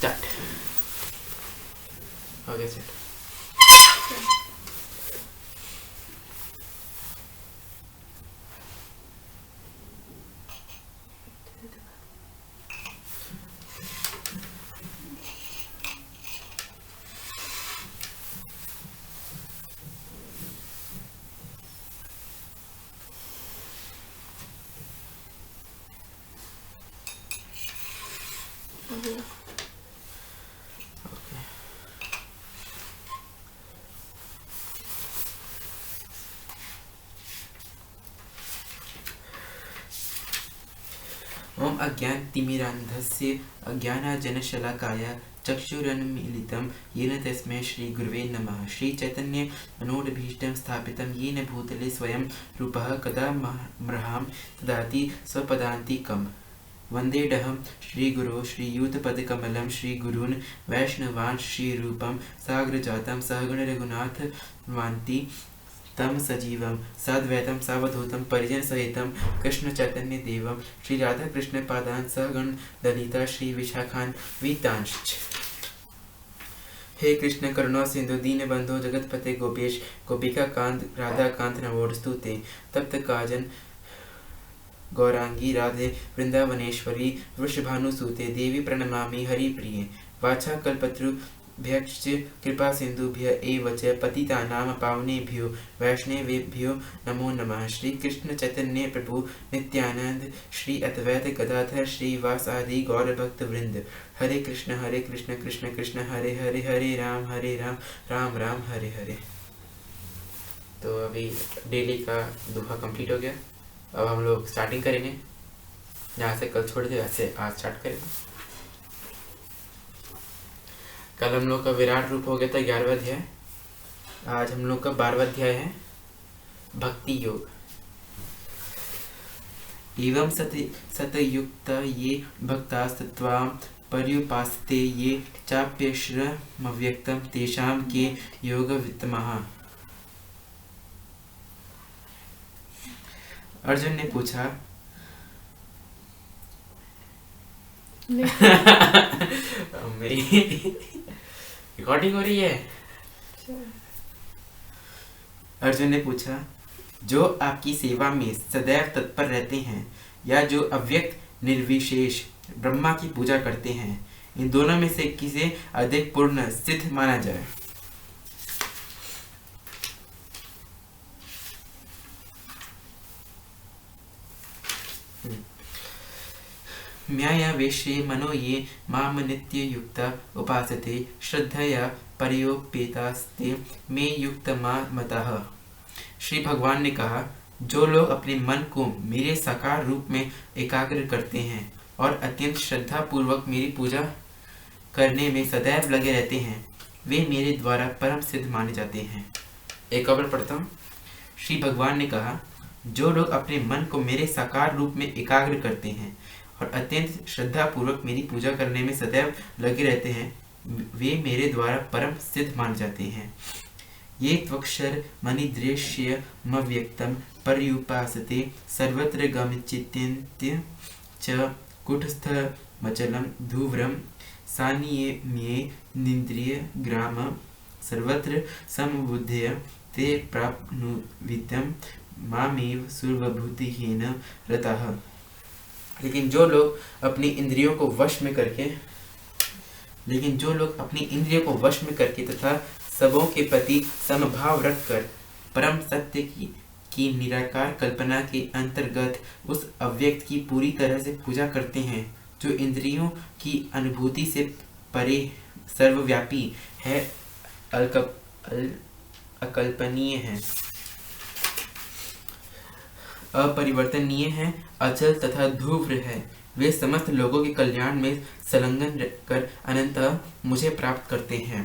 Start हो गया set. ओम अज्ञानतिमिरान्धस्य अज्ञानाञ्जनशलाकया चक्षुरुन्मीलितं येन तस्मै श्रीगुरवे नमः। श्रीचैतन्य मनोभीष्टं स्थापितं येन भूतले स्वयं रूपः कदा मह्यं ददाति स्वपदान्तिकम्। वन्देऽहं श्रीगुरो श्रीयुतपदकमलं श्रीगुरून् वैष्णवान् श्रीरूपं साग्रजातं सहगण रघुनाथ वान्ति तम सजीवं सद्वैतं सावधूतं परिजनसहितं कृष्ण चैतन्य देवं श्री राधा कृष्ण पादान् सहगण ललिता श्री विशाखान् वितांश्च। हे कृष्ण करुणा सिंधु दीनबंधो जगतपते गोपेश गोपिका कांत राधा कांत नमोस्तुते। तप्त काजन गौरांगी राधे वृंदावनेश्वरी वृषभानुसुते देवी प्रणमामि हरिप्रिये। वाचा कल्पतरुभ्यश्च कृपा सिंधुभ्य एव च पतितानां पावनेभ्यो वैष्णवेभ्यो नमो नमः। श्री कृष्ण चैतन्य प्रभु नित्यानंद श्री अद्वैत गदाधर श्रीवासादि गौर भक्त वृंद। हरे कृष्ण कृष्ण कृष्ण हरे हरे हरे राम राम राम हरे हरे। तो अभी डेली का दोहा कंप्लीट हो गया। अब हम लोग स्टार्टिंग करेंगे जहाँ से कल छोड़ दिया वैसे आज स्टार्ट करेंगे। कल हम लोग का विराट रूप हो गया था 11वां अध्याय। आज हम लोग का 12वां अध्याय है भक्ति योग। एवं सतयुक्त ये भक्तास्तत्वां पर्युपासते ये चाप्यश्रमव्यक्तं तेषां के योगवित्तमः। अर्जुन ने पूछा रिकॉर्डिंग हो रही है। अर्जुन ने पूछा जो आपकी सेवा में सदैव तत्पर रहते हैं या जो अव्यक्त निर्विशेष ब्रह्मा की पूजा करते हैं, इन दोनों में से किसे अधिक पूर्ण सिद्ध माना जाए। म्यायावेशे मनो ये माम नित्ययुक्ता उपासते श्रद्धया पर्योपेतास्ते मे युक्तमा मतः। श्री भगवान ने कहा, जो लोग अपने मन को मेरे साकार रूप में एकाग्र करते हैं और अत्यंत श्रद्धा पूर्वक मेरी पूजा करने में सदैव लगे रहते हैं, वे मेरे द्वारा परम सिद्ध माने जाते हैं। एक और पढ़ता हूँ। श्री भगवान ने कहा, जो लोग अपने मन को मेरे साकार रूप में एकाग्र करते हैं और अत्यंत श्रद्धा पूर्वक मेरी पूजा करने में सदैव लगे रहते हैं, वे मेरे द्वारा परम सिद्ध मान जाते हैं। ये त्वक्षर मनिदृश्य मव्यक्तम पर्युपासते सर्वत्र गमचित्यन्त्य च कुटस्थ मचलम धूव्रम सानिये निन्द्रिय ग्राम सर्वत्र समबुद्धय ते प्राप्नुवितं मामेव सर्वभूतिहीन रतः। लेकिन जो लोग अपनी इंद्रियों को वश में करके तथा सबों के प्रति समभाव रखकर परम सत्य की निराकार कल्पना के अंतर्गत उस अव्यक्त की पूरी तरह से पूजा करते हैं, जो इंद्रियों की अनुभूति से परे सर्वव्यापी है, अकल्पनीय है, अपरिवर्तनीय है, अचल तथा ध्रुव है, वे समस्त लोगों के कल्याण में संलग्न कर अनंतः मुझे प्राप्त करते हैं।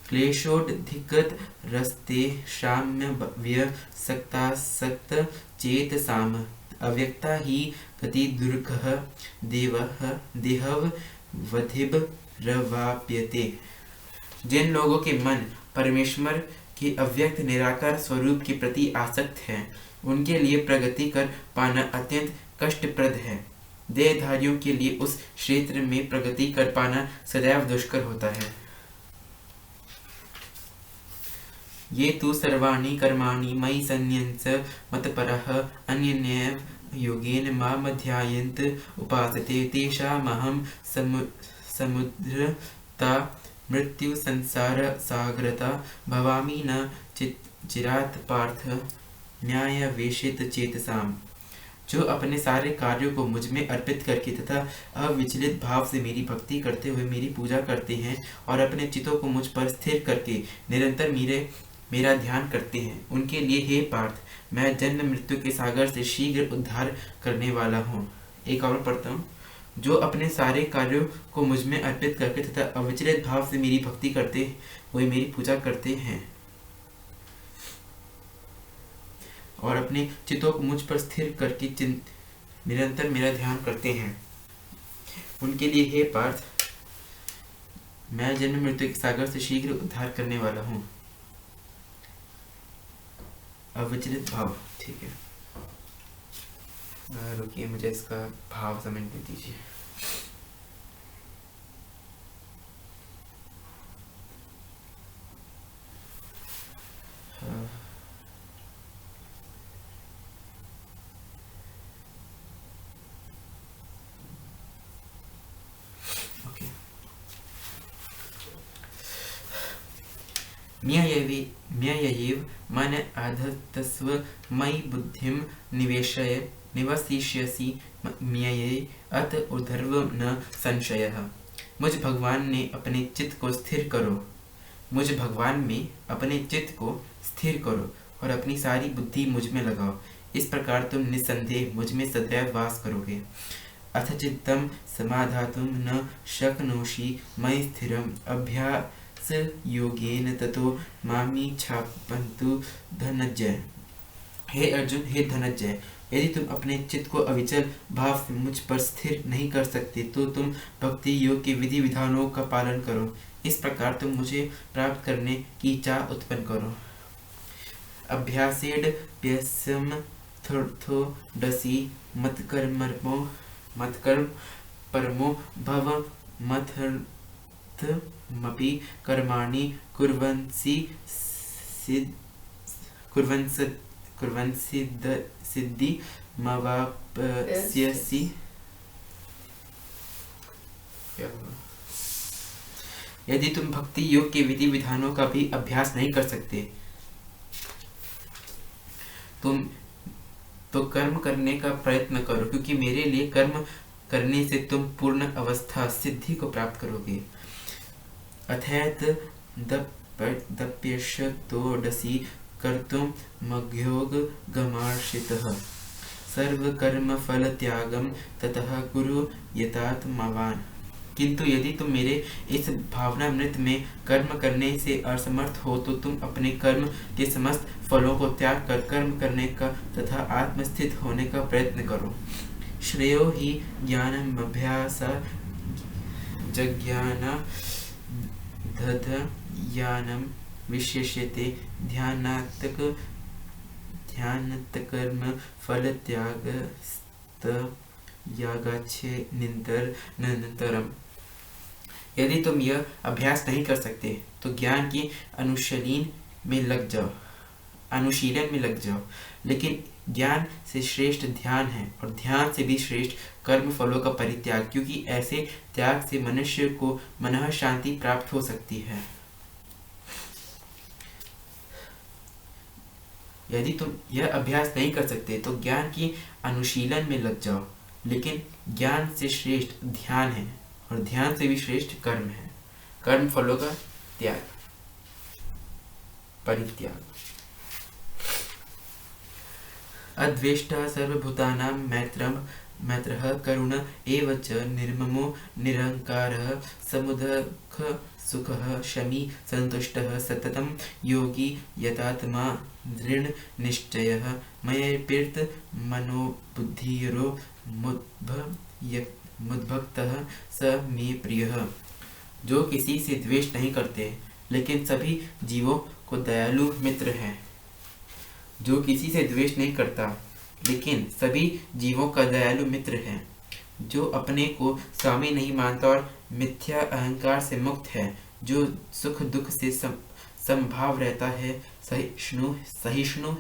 क्लेशोद्धिगत रस्ते शाम्य व्यसक्तासक्त चेत साम अव्यक्ता ही गति दुर्गः देहव वधिब रवाप्यते। जिन लोगों के मन परमेश्वर के अव्यक्त निराकार स्वरूप के प्रति आसक्त है, उनके लिए प्रगति कर पाना अत्यंत कष्टप्रद है। देहधारियों के लिए उस क्षेत्र में प्रगति कर पाना सदैव दुष्कर होता है। ये तु सर्वाणि कर्माणि मयि सन्न्यस्य मत्परः अन्येनैव योगेन मामध्यायन्त उपासते तेषामहं समुद्रता मृत्यु संसार सागरता भवामि न चिरात् पार्थ न्यायवेशित चेतसाम। जो अपने सारे कार्यों को मुझ में अर्पित करके तथा अविचलित भाव से मेरी भक्ति करते हुए मेरी पूजा करते हैं और अपने चित्तों को मुझ पर स्थिर करके निरंतर मेरा ध्यान करते हैं, उनके लिए हे पार्थ मैं जन्म मृत्यु के सागर से शीघ्र उद्धार करने वाला हूँ। एक और पढ़ता हूँ। जो अपने सारे कार्यों को मुझ में अर्पित करके तथा अविचलित भाव से मेरी भक्ति करते हुए मेरी पूजा करते हैं और अपने चित्तों को मुझ पर स्थिर करके निरंतर मेरा ध्यान करते हैं, उनके लिए हे पार्थ मैं जन्म मृत्यु के सागर से शीघ्र उद्धार करने वाला हूँ। अविचलित भाव, ठीक है, रुकिए मुझे इसका भाव समझने दीजिए। म्ययैव मन आधत्स्व मयि बुद्धिं निवेशय निवसिष्यसि म्यये अत ऊर्ध्व न संशयः। मुझ भगवान में अपने चित्त को स्थिर करो और अपनी सारी बुद्धि मुझ में लगाओ। इस प्रकार तुम निस्संदेह मुझ में सदैव वास करोगे। अथ चित्तं समाधातुं न शक्नोषि मयि स्थिरम् अभ्यास योगेन ततो मामीच्छापन्तु धनंजय। हे अर्जुन, हे धनंजय, यदि तुम अपने चित्त को अविचल भाव से मुझ पर स्थिर नहीं कर सकते तो तुम भक्ति योग के विधि विधानों का पालन करो। इस प्रकार तुम मुझे प्राप्त करने की इच्छा उत्पन्न करो। अभ्यासेड प्यसम थर्थो डसी मत्कर्म परमो भव मथर्थमपि कर्माणि कुर्वन्सि सिद्धि मवाप्स्यसि। यदि तुम भक्ति योग के विधि विधानों का भी अभ्यास नहीं कर सकते तुम तो कर्म करने का प्रयत्न करो, क्योंकि मेरे लिए कर्म करने से तुम पूर्ण अवस्था सिद्धि को प्राप्त करोगे। अथैत दप्यशतोडसी कर्तुं मघ्योग गमार्षितः सर्वकर्म फल त्यागम ततः कुरु यतात्मवान्। किंतु यदि तुम मेरे इस भावनामृत में कर्म करने से असमर्थ हो तो तुम अपने कर्म के समस्त फलों को त्याग कर कर्म करने का तथा आत्मस्थित होने का प्रयत्न करो। श्रेयो हि ज्ञानमभ्यास जज्ञान दधयानम विशेष्यते ध्यानत्कर्म फल त्यागस्त यागाच्छे निरंतरम। यदि तुम यह अभ्यास नहीं कर सकते तो ज्ञान की अनुशीलन में लग जाओ। लेकिन ज्ञान से श्रेष्ठ ध्यान है और ध्यान से भी श्रेष्ठ कर्म फलों का परित्याग, क्योंकि ऐसे त्याग से मनुष्य को मनः शांति प्राप्त हो सकती है। यदि तुम यह अभ्यास नहीं कर सकते तो ज्ञान की अनुशीलन में लग जाओ। लेकिन ज्ञान से श्रेष्ठ ध्यान है और ध्यान से भी श्रेष्ठ कर्म है, कर्म फलों का त्याग, परित्याग। अद्वेष्टा सर्वभूतानां मैत्रः करुण एव च निर्ममो निरहंकारः समुदख सुखः शमी संतुष्टः सततं योगी यतात्मा दृढ़ निश्चयः मयैर्पित मनोबुद्धिरो मुद्भक्तः स मे प्रियः। जो किसी से द्वेष नहीं करते लेकिन सभी जीवों को दयालु मित्र है। जो किसी से द्वेष नहीं करता लेकिन सभी जीवों का दयालु मित्र है, जो अपने को स्वामी नहीं मानता और मिथ्या अहंकार से मुक्त है, जो सुख दुख से समभाव रहता है, सहिष्णु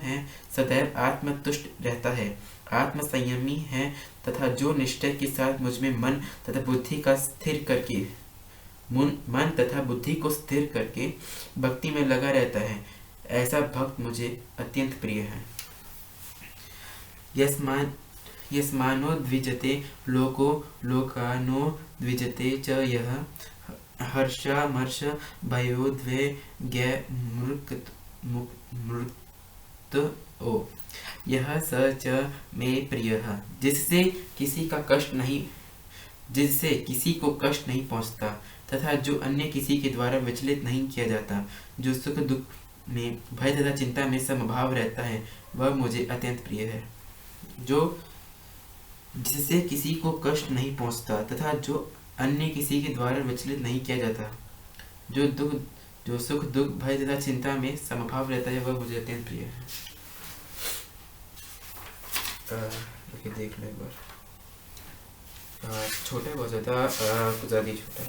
है, सदैव आत्मतुष्ट रहता है, आत्म संयमी है तथा जो निश्चय के साथ मुझमें मन तथा बुद्धि को स्थिर करके भक्ति में लगा रहता है, ऐसा भक्त मुझे अत्यंत प्रिय है। यस्मानो द्विजते लोको लोकानो द्विजते च यः हर्षामर्ष भयोद्वेगै मृत्युओ यह स च मे प्रियः। जिससे किसी को कष्ट नहीं पहुंचता तथा जो अन्य किसी के द्वारा विचलित नहीं किया जाता, जो सुख दुख में भय तथा चिंता में समभाव रहता है, वह मुझे अत्यंत प्रिय है। जिससे किसी को कष्ट नहीं पहुंचता तथा जो अन्य किसी के द्वारा विचलित नहीं किया जाता, जो सुख दुख भय तथा चिंता में समभाव रहता है, वह मुझे अत्यंत प्रिय है। देख लो एक बार। छोटा है बहुत ज़्यादा, कुछ ज़्यादा ही छोटा है।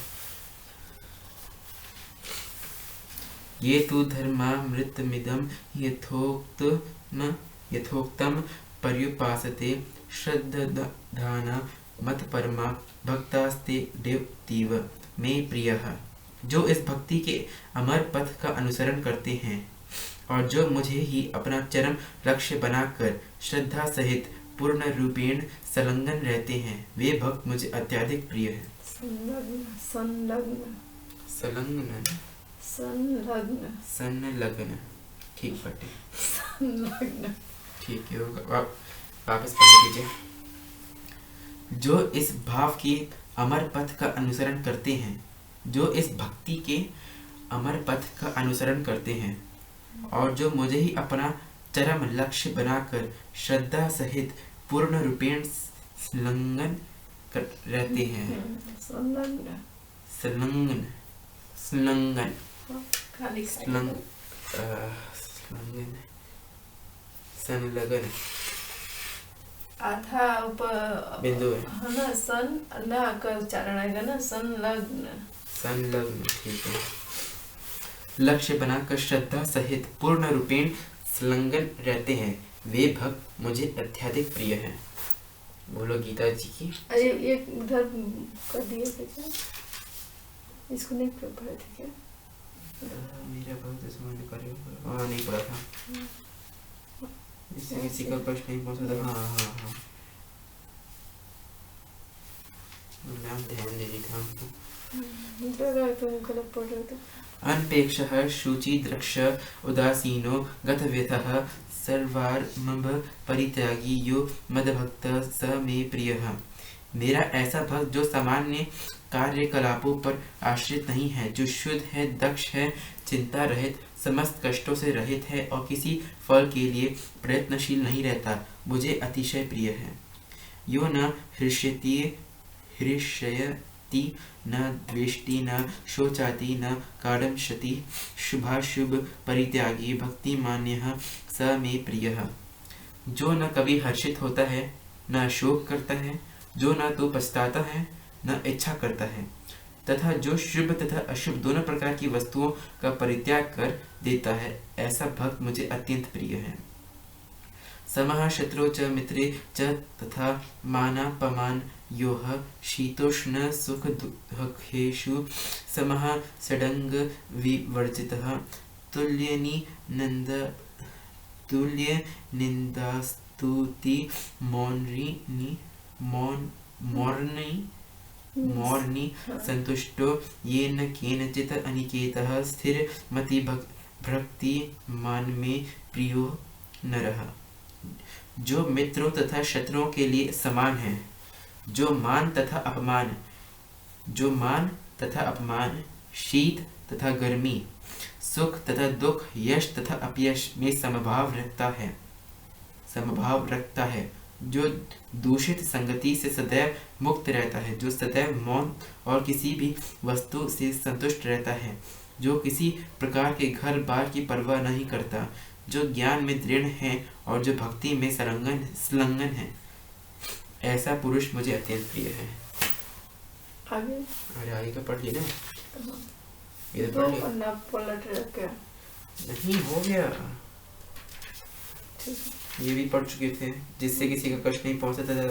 ये तु धर्मामृतमिदं यथोक्तं पर्युपासते श्रद्धाना मतपरमा भक्तास्ते देवतीव मे प्रियः। जो इस भक्ति के अमर पथ का अनुसरण करते हैं और जो मुझे ही अपना चरम लक्ष्य बनाकर श्रद्धा सहित पूर्ण रूपेण संलग्न रहते हैं, वे भक्त मुझे अत्यधिक प्रिय है। संलग्न ठीक बटे, ठीक है, वापस पढ़ लीजिए। जो इस भाव के अमर पथ का अनुसरण करते हैं, जो इस भक्ति के अमर पथ का अनुसरण करते हैं और जो मुझे ही अपना चरम लक्ष्य बनाकर श्रद्धा सहित पूर्ण रूपेण संलग्न रहते हैं। संलग्न आधा ऊपर बिंदु है ना, सन अल्लाह का उच्चारण आएगा ना, संलग्न ठीक है। लक्ष्य बनाकर श्रद्धा सहित पूर्ण रूपेण संलग्न रहते हैं, वे भक्त मुझे अत्यधिक प्रिय हैं। बोलो गीता जी की। अरे ये उधर कर दिए थे क्या? इसको नहीं पढ़े थे क्या? मेरा भक्त समझ करेगा, नहीं पढ़ा था। इससे किसी का कष्ट नहीं पहुंचता। हाँ मैं ध्यान दे रही था। तुम गलत पढ़ रहे थे। अनपेक्षः शुचि द्रक्ष उदासीनो गतव्यथः सर्वारम्भ परित्यागी यो मदभक्तः स मे प्रियः। मेरा ऐसा भक्त जो सामान्य कार्यकलापों पर आश्रित नहीं है, जो शुद्ध है, दक्ष है, चिंता रहित, समस्त कष्टों से रहित है और किसी फल के लिए प्रयत्नशील नहीं रहता, मुझे अतिशय प्रिय है। यो न हृष्यति न द्वेष्टि न शोचाति न काडंशति शुभाशुभ परित्यागी भक्तिमान्यः स मे प्रियः। जो न कभी हर्षित होता है, न शोक करता है, जो न तो पछताता है न इच्छा करता है, तथा जो शुभ तथा अशुभ दोनों प्रकार की वस्तुओं का परित्याग कर देता है, ऐसा भक्त मुझे अत्यंत प्रिय है। समः शत्रु च मित्रे च तथा मानापमान योह शीतोष्ण सुख दुःखेषु समः सडंग विवर्जितः तुल्य निंदास्तुति मौर्णी संतुष्टो येन केनचित् अनिकेतः स्थिर मति भक्ति मान में प्रियो नरः। जो मित्रों तथा शत्रुओं के लिए समान है, जो मान तथा अपमान, शीत तथा गर्मी, सुख तथा दुख, यश तथा अपयश में समभाव रखता है, जो दूषित संगति से सदैव मुक्त रहता है, जो सदैव मौन और किसी भी वस्तु से संतुष्ट रहता है, जो किसी प्रकार के घर बार की परवाह नहीं करता, जो ज्ञान में दृढ़ है और जो भक्ति में संलग्न है, ऐसा पुरुष मुझे अत्यंत प्रिय है। आगे अरे आगे का पढ़ ली ना, हाँ। ये तो दो पढ़ लिया। पन्ना पलट रखे। नहीं हो गया, ठीक है। ये भी पढ़ चुके थे। जिससे किसी का कष्ट नहीं पहुंचता था,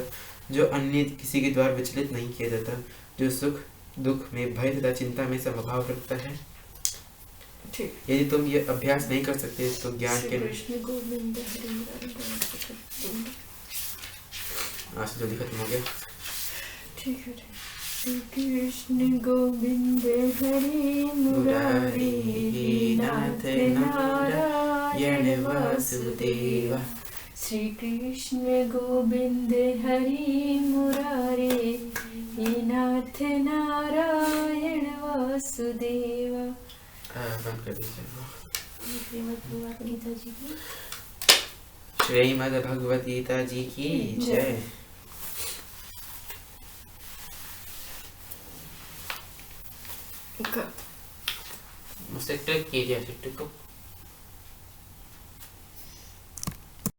जो अन्य किसी के द्वारा विचलित नहीं किया जाता, जो सुख दुख में भय तथा चिंता में समभाव रखता है। ठीक। यदि तुम ये अभ्यास नहीं कर सकते तो ज्ञान श्री के कृष्ण गोविंद हरि मुरारी गोविंद। आज से जल्दी खत्म हो गया। ठीक है। श्री कृष्ण गोविंद हरि मुरारी नाथ नारायण वासुदेव। श्री कृष्ण गोविंद हरि मुरारी नाथ नारायण वासुदेव। बंद कर दीजिए। श्रीमद् भगवद गीता जी की श्रीमद् भगवद गीता जी की जय। मुझसे ट्रिक कीजिए, ट्रिक को